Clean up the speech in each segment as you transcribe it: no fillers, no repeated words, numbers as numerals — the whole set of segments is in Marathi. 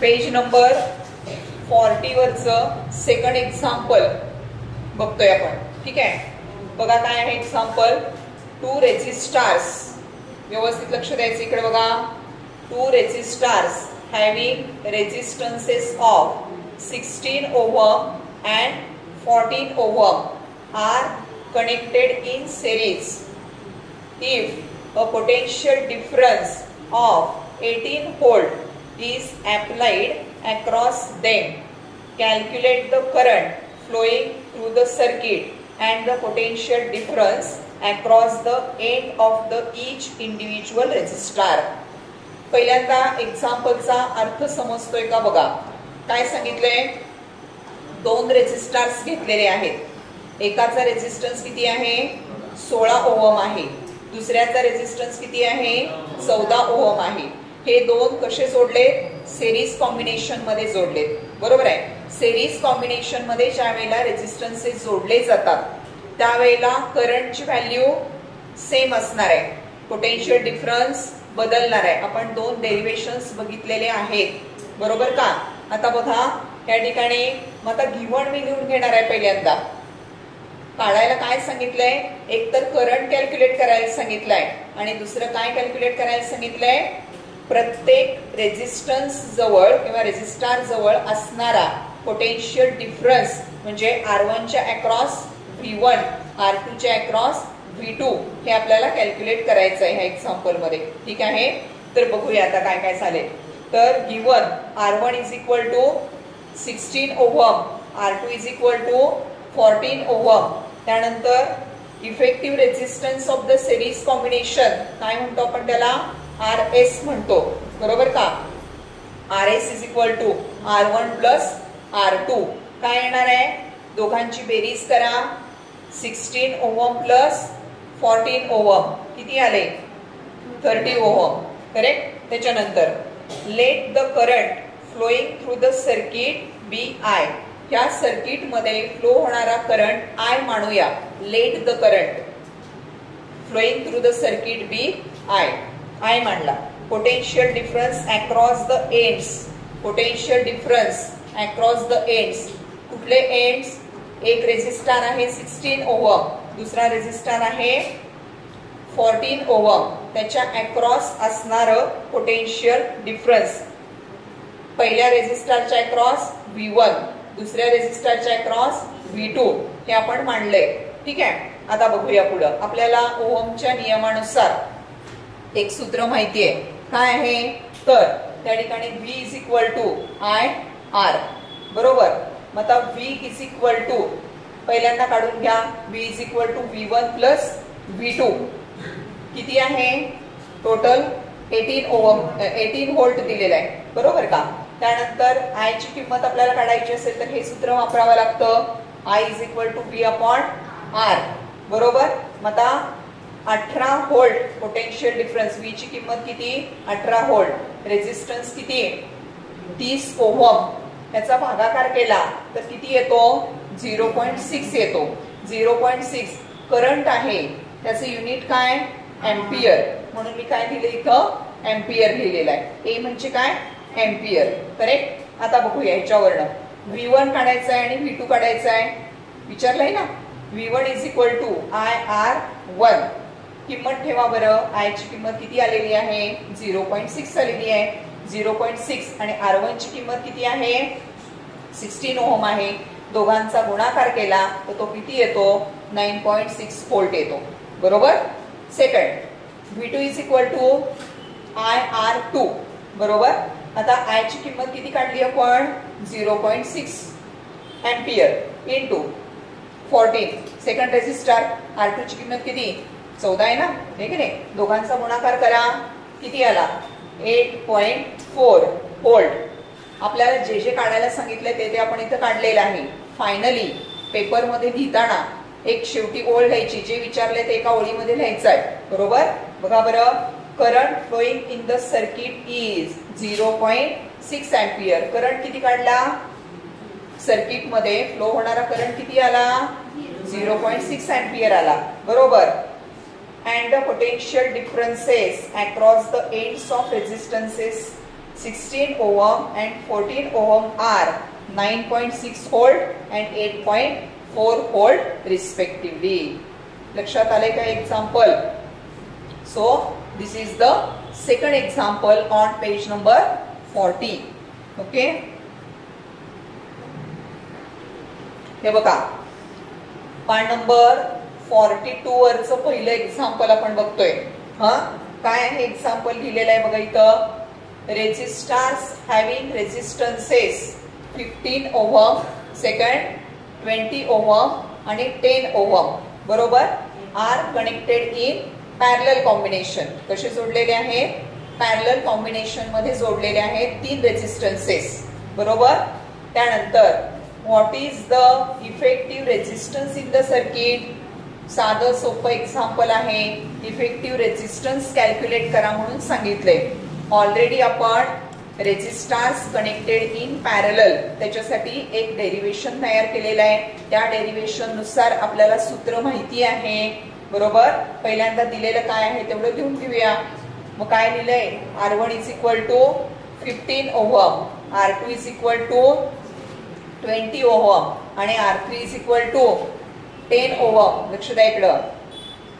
पेज नंबर 40 वरचं सेकंड एक्झाम्पल बघतोय आपण. ठीक आहे, बघा काय आहे एक्झाम्पल. 2 रेझिस्टर्स, व्यवस्थित लक्ष द्यायचं इकडे बघा. 2 resistors having resistances of 16 ohm and 14 ohm are connected in series. If a potential difference of 18 volt is applied across them, calculate the current flowing through the circuit and the potential difference across the end of the each individual resistor. पहिल्यांदा एक्झाम्पलचा अर्थ समजतोय का बघा. काय सांगितलंय, 2 रेझिस्टर्स घेतलेले आहेत. एकाचा रेझिस्टन्स किती आहे, 16 ओहम आहे. दुसऱ्याचा रेझिस्टन्स किती आहे, 14 ओहम आहे. हे दोन कसे जोडले, सिरीज कॉम्बिनेशन मध्ये जोडले. बरोबर आहे. सिरीज कॉम्बिनेशन मध्ये ज्या वेळेला रेझिस्टन्सेस जोडले जातात त्यावेळेला करंटची व्हॅल्यू सेम असणार आहे, पोटेन्शियल डिफरन्स बदलणार आहे. आपण 2 डेरिव्हेशन्स बघितलेले आहेत. बरोबर का. आता बघा या ठिकाणी मग आता गिव्हन मी लिहून घेणार आहे. पहिल्यांदा काढायला काय सांगितलंय, एक तर करंट कॅल्क्युलेट करायला सांगितलंय आणि दुसरं काय कॅल्क्युलेट करायला सांगितलंय, प्रत्येक रेझिस्टन्स जवळ किंवा रेझिस्टर जवळ असणारा पोटेन्शियल डिफरन्स म्हणजे R1 च्या अक्रॉस V1, R2 च्या अक्रॉस V2 हे आपल्याला कॅल्क्युलेट करायचं आहे ह्या एक्झाम्पल मध्ये. ठीक आहे, तर बघूया आता काय काय चालेल. तर given R1 is equal to 16 ohm, R2 is equal to 14 ohm. त्यानंतर effective resistance of the series combination काय म्हणतो आपण त्याला, RS म्हणतो. बरोबर का. RS is equal to R1 plus R2. काय येणार आहे, दोघांची बेरीज करा. 16 ओहम प्लस 14 ओहम किती आले, 30 ओहम. करेक्ट. त्याच्यानंतर let the current flowing through the circuit be I. या सर्किट मध्ये फ्लो होणारा करंट आय मानूया. Let the current flowing through the circuit be I, I मानला. Potential difference across the ends, potential difference across the ends. कुठले एंड्स, एक रेझिस्टर आहे 16 ओहम, दुसरा रेझिस्टर आहे 14 ओहम. त्याच्या अक्रॉस असणारं पोटेन्शियल डिफरन्स, पहिल्या रेझिस्टरच्या अक्रॉस V1, दुसऱ्या रेझिस्टरच्या अक्रॉस V2 हे आपण मांडलंय. ठीक आहे. आता बघूया पुढं. आपल्याला ओहमच्या नियमानुसार एक सूत्र माहिती आहे. काय आहे, तर त्या ठिकाणी V is equal to I R. बरोबर. मग आता V इज इक्वल टू पहिल्यांदा काढून घ्या. V is equal to V1 plus V2 किती आहे, टोटल 18 व्होल्ट दिलेला आहे. बरोबर का. त्यानंतर आय ची किंमत आपल्याला काढायची असेल तर हे सूत्र वापरावं लागतं. I is equal to V upon R. बरोबर. मग आता 18 व्होल्ट पोटेन्शियल डिफरन्स, V ची किंमत किती, 18 व्होल्ट. रेझिस्टन्स किती, 30 ओहम. याचा भागाकार केला तर किती येतो, 0.6 येतो. 0.6 करंट आहे, त्याचे युनिट काय, एम्पियर. म्हणून मी काय दिले इथं, एम्पियर लिहिलेलं आहे. ए म्हणजे काय, एम्पियर. करेक्ट. आता बघूया ह्याच्यावरनं V1 काढायचं आहे आणि V2 काढायचं आहे. विचारलंय ना. V1 is equal to IR1. किंमत ठेवा बरं. आय ची किंमत किती आलेली आहे, 0.6 आलेली आहे. 0.6 आणि R1 ची किंमत किती आहे, 16 ओहम आहे. दोघांचा गुणाकार केला तर तो किती येतो, 9.6 व्होल्ट येतो. बरोबर. Second V2 is equal to IR2. बरोबर. आता आय ची किंमत किती काढली आपण, 0.6 ampere into 14. Second resistor R2 ची किंमत किती, 14 आहे ना, हे की नाही. दोघांचा गुणाकार करा, किती आला, 8.4 व्होल्ट. आपल्याला जे जे काढायला सांगितलंय ते आपण इथं काढलेलं आहे. फायनली पेपर मध्ये लिहिताना एक शेवटी ओळ लिहायची, जे विचारले ते एका ओळीमध्ये लिहायचं आहे. बरोबर. बघा बरं. Current flowing in the circuit is 0.6 ampere. Current किती काढला, सर्किट मध्ये फ्लो होणारा करंट किती आला, 0.6 एम्पियर आला. बरोबर. and the potential differences across the ends of resistances 16 ohm and 14 ohm are 9.6 volt and 8.4 volt respectively. लक्षात आले का example? So this is the second example on page number 40. Okay, हे बघा पान नंबर 42 वरचं पहिलं एक्झाम्पल आपण बघतोय. काय आहे एक्झाम्पल लिहिलेलं आहे बघा इथं. Resistors having resistances 15 ohm, second 20 ohm आणि 10 ओहम बरोबर are connected in parallel combination. कसे जोडलेले आहेत? पॅरलल कॉम्बिनेशन मध्ये जोडलेले आहेत 3 रेजिस्टन्सेस बरोबर. त्यानंतर what is the effective resistance in the circuit. साधं सोपं एक्झाम्पल आहे. इफेक्टिव्ह रेजिस्टन्स कॅल्क्युलेट करा म्हणून सांगितलंय. ऑलरेडी आपण रेजिस्टर्स कनेक्टेड इन पॅरलल त्याच्यासाठी एक डेरिव्हेशन तयार केलेलं आहे. त्या डेरिव्हेशन नुसार आपल्याला सूत्र माहिती आहे बरोबर. पहिल्यांदा दिलेलं काय आहे तेवढं लिहून घेऊया. मग काय लिहिलंय? R1 is equal to 15 ohm, R2 is equal to 20 ohm आणि R3 is equal to 10 ohm. लक्ष द्या इकडं.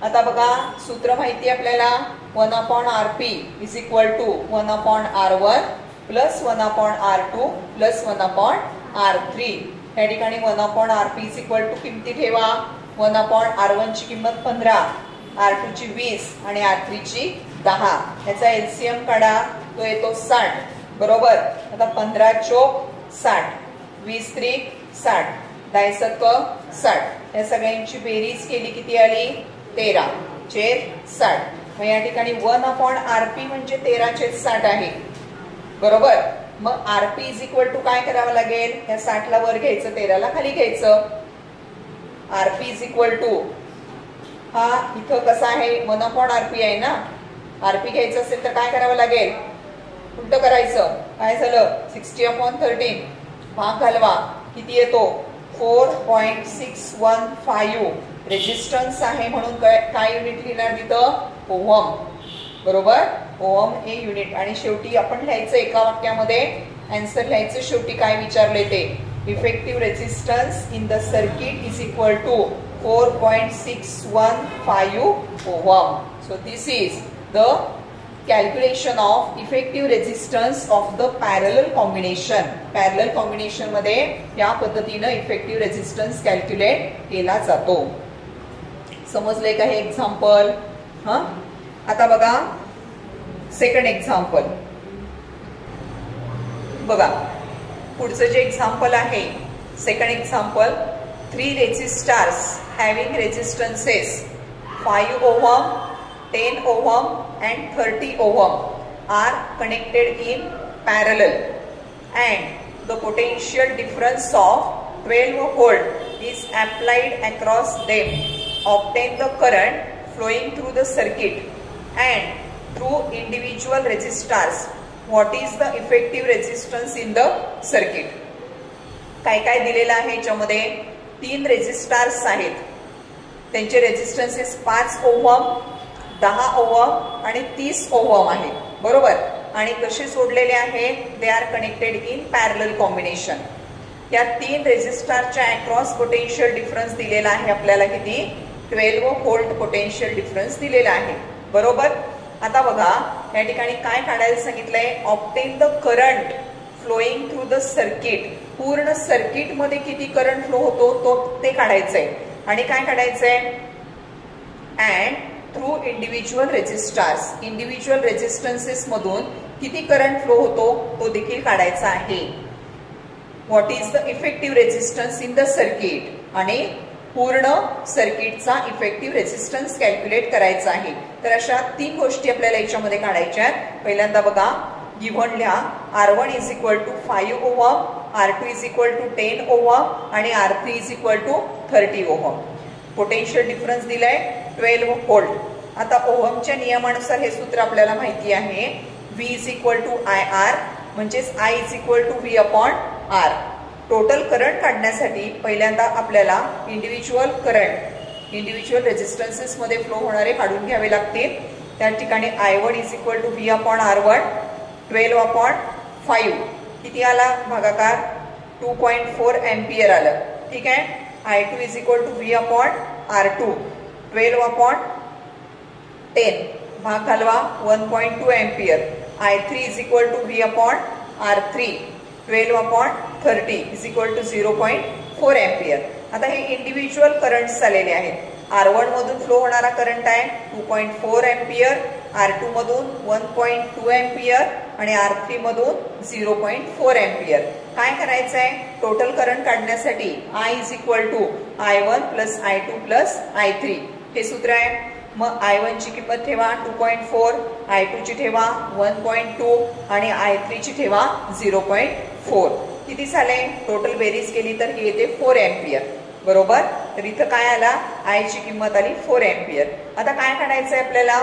आता बघा सूत्र माहिती आपल्याला 1/Rp is equal to 1/R1 plus 1/R2 plus 1/R3. या ठिकाणी 1/Rp इज इक्वल टू किमती ठेवा. 1/R1 ची किंमत 15, R2 ची 20 आणि R3 ची 10. याचा एलसीएम काढा, तो येतो 60 बरोबर. आता 15 चोक 60, 20 त्रिक 60, 10 सत्व 60. या सगळ्यांची बेरीज केली किती आली? 13/60. मग या ठिकाणी 1/Rp म्हणजे 13/60 आहे बरोबर. मग Rp इज इक्वल टू काय करावं लागेल? या 60 ला वर घ्यायचं, 13 ला खाली घ्यायचं. Rp इज इक्वल टू हा इथं कसा आहे 1/Rp आहे ना. Rp घ्यायचं असेल तर काय करावं लागेल? उलट करायचं. काय झालं? 60/13 भाग घालवा. किती येतो? 4.615. रेजिस्टन्स आहे म्हणून काय युनिट लिहिणार तिथं? ओहम बरोबर. ओहम हे युनिट. आणि शेवटी आपण लिहायचं एका वाक्यामध्ये आन्सर लिहायचं. शेवटी काय विचारले ते? Effective resistance in the circuit is equal to 4.615 ohm. So this is the calculation of effective resistance of the parallel combination. Parallel combination मध्ये या पद्धतीने इफेक्टिव्ह रेजिस्टन्स कॅल्क्युलेट केला जातो. समजले का हे एक्झाम्पल? आता बघा सेकंड एक्झाम्पल. बघा पुढचं जे एक्झाम्पल आहे second example. 3 resistors having resistances 5 ohm, 10 ohm and 30 ohm are connected in parallel and the potential difference of 12 volt is applied across them. Obtain the current flowing through the circuit and through individual resistors. What is the effective resistance in the circuit? काय काय दिलेलं आहे याच्यामध्ये? 3 रेजिस्टर्स आहेत. त्यांचे रेजिस्टन्सेस 5 ओहम, 10 ओहम आणि 30 ओहम आहे बरोबर. आणि कसे जोडलेले आहेत? They are connected in parallel combination. या 3 रेजिस्टरच्या अक्रॉस पोटेन्शियल डिफरन्स दिलेला आहे आपल्याला. किती? 12 व्होल्ट पोटेन्शियल डिफरन्स दिलेला आहे बरोबर. आता बघा या ठिकाणी काय काढायला सांगितलंय? Obtain the current flowing through the circuit. पूर्ण सर्किट मध्ये किती करंट फ्लो होतो तो ते काढायचंय. आणि काय काढायचंय? And through individual resistors. Individual resistances मधून किती करंट फ्लो होतो तो देखील काढायचा आहे. What is the effective resistance in the circuit. आणि पूर्ण सर्किटचा इफेक्टिव्ह रेजिस्टन्स कॅल्क्युलेट करायचा आहे. तर अशा 3 गोष्टी आपल्याला याच्यामध्ये काढायच्या आहेत. पहिल्यांदा बघा गिव्हन लिहा. R1 is equal to 5 ohm, R2 is equal to 10 ohm आणि R3 is equal to 30 ohm. Potential difference दिलाय 12 व्होल्ट. आता ओहमच्या नियमानुसार हे सूत्र आपल्याला माहिती आहे. V is equal to IR म्हणजेच I is equal to V upon R. Total current काढण्यासाठी पहिल्यांदा आपल्याला इंडिव्हिज्युअल करंट इंडिव्हिज्युअल रेजिस्टन्सेस मध्ये फ्लो होणारे काढून घ्यावे लागतील. त्या ठिकाणी I1 is equal to V upon R1 12/5 किती आला भागाकार 2.4 एम्पियर आलं. ठीक आहे. I2 is equal to V/R2 12/10 भाग घालवा 1.2 ampere. I3 is equal to V/R3 12/30 is equal to 0.4 ampere. आता हे इंडिव्हिज्युअल करंट्स आलेले आहेत. R1 मधून फ्लो होणारा करंट आहे 2.4 एम्पियर, R2 मधून 1.2 एम्पियर आणि R3 मधून 0.4 एम्पियर. काय करायचं आहे टोटल करंट काढण्यासाठी I is equal to I1 plus I2 plus I3 हे सूत्र आहे. मग I1 ची किंमत ठेवा 2.4, I2 ची ठेवा 1.2 आणि I3 ची ठेवा 0.4. किती झाले टोटल बेरीज केली तर ही येते 4 एम्पियर. बरोबर. तर इथं काय आला I ची किंमत आली 4 एम्पियर. आता काय काढायचं आहे आपल्याला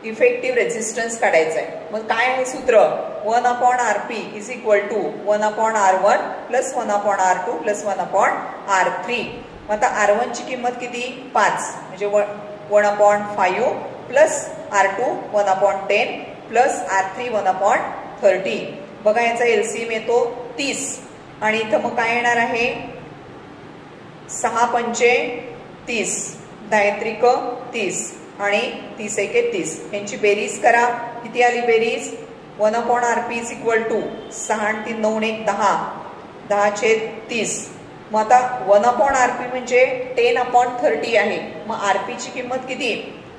इफेक्टिव्ह रेझिस्टन्स काढायचं आहे. मग काय आहे सूत्र 1/Rp is equal to 1/R1 plus 1/R2 plus 1/R3. मग आता R1 ची किंमत किती 5 म्हणजे 1/5 प्लस R2 1/10 प्लस R3 1/30. बघा याचा LCM येतो 30 आणि इथं मग काय येणार आहे 6 पंचे 30 10 30 आणि 30 एके 30 यांची बेरीज करा. किती आली बेरीज 1/Rp इज इक्वल टू 6 आणि 3 9 1 10 10/30. मग आता 1/Rp म्हणजे 10/30 आहे. मग Rp ची किंमत किती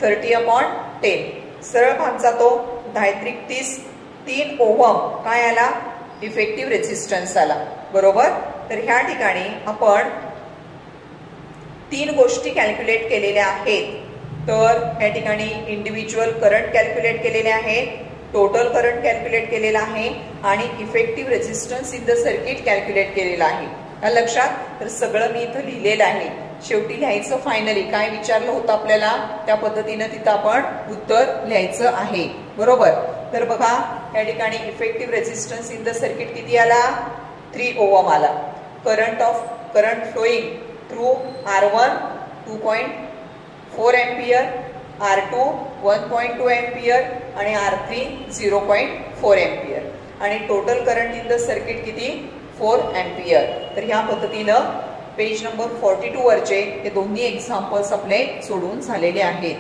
30/10. सरळ भाग जातो 10 30 3 ओहम काय आला इफेक्टिव्ह रेझिस्टन्स आला. बरोबर. तर ह्या ठिकाणी आपण 3 गोष्टी कॅल्क्युलेट केलेल्या आहेत. तर या ठिकाणी इंडिव्हिज्युअल करंट कॅल्क्युलेट केलेले आहेत, टोटल करंट कॅल्क्युलेट केलेला आहे आणि effective resistance in the circuit calculate केलेला आहे. लक्षात. तर सगळं मी इथं लिहिलेलं आहे. शेवटी लिहायचं फायनली काय विचारलं होतं आपल्याला त्या पद्धतीनं तिथं आपण उत्तर लिहायचं आहे. बरोबर. तर बघा या ठिकाणी effective resistance in the circuit किती आला 3 ओहम आला. Current flowing through R1 2.4 ampere, R2 1.2 ampere आणि R3 0.4 एम्पियर आणि total current in the circuit किती 4 एम्पियर. तर ह्या पद्धतीनं पेज नंबर 42 वरचे हे दोन्ही एक्झाम्पल्स आपले सोडून झालेले आहेत.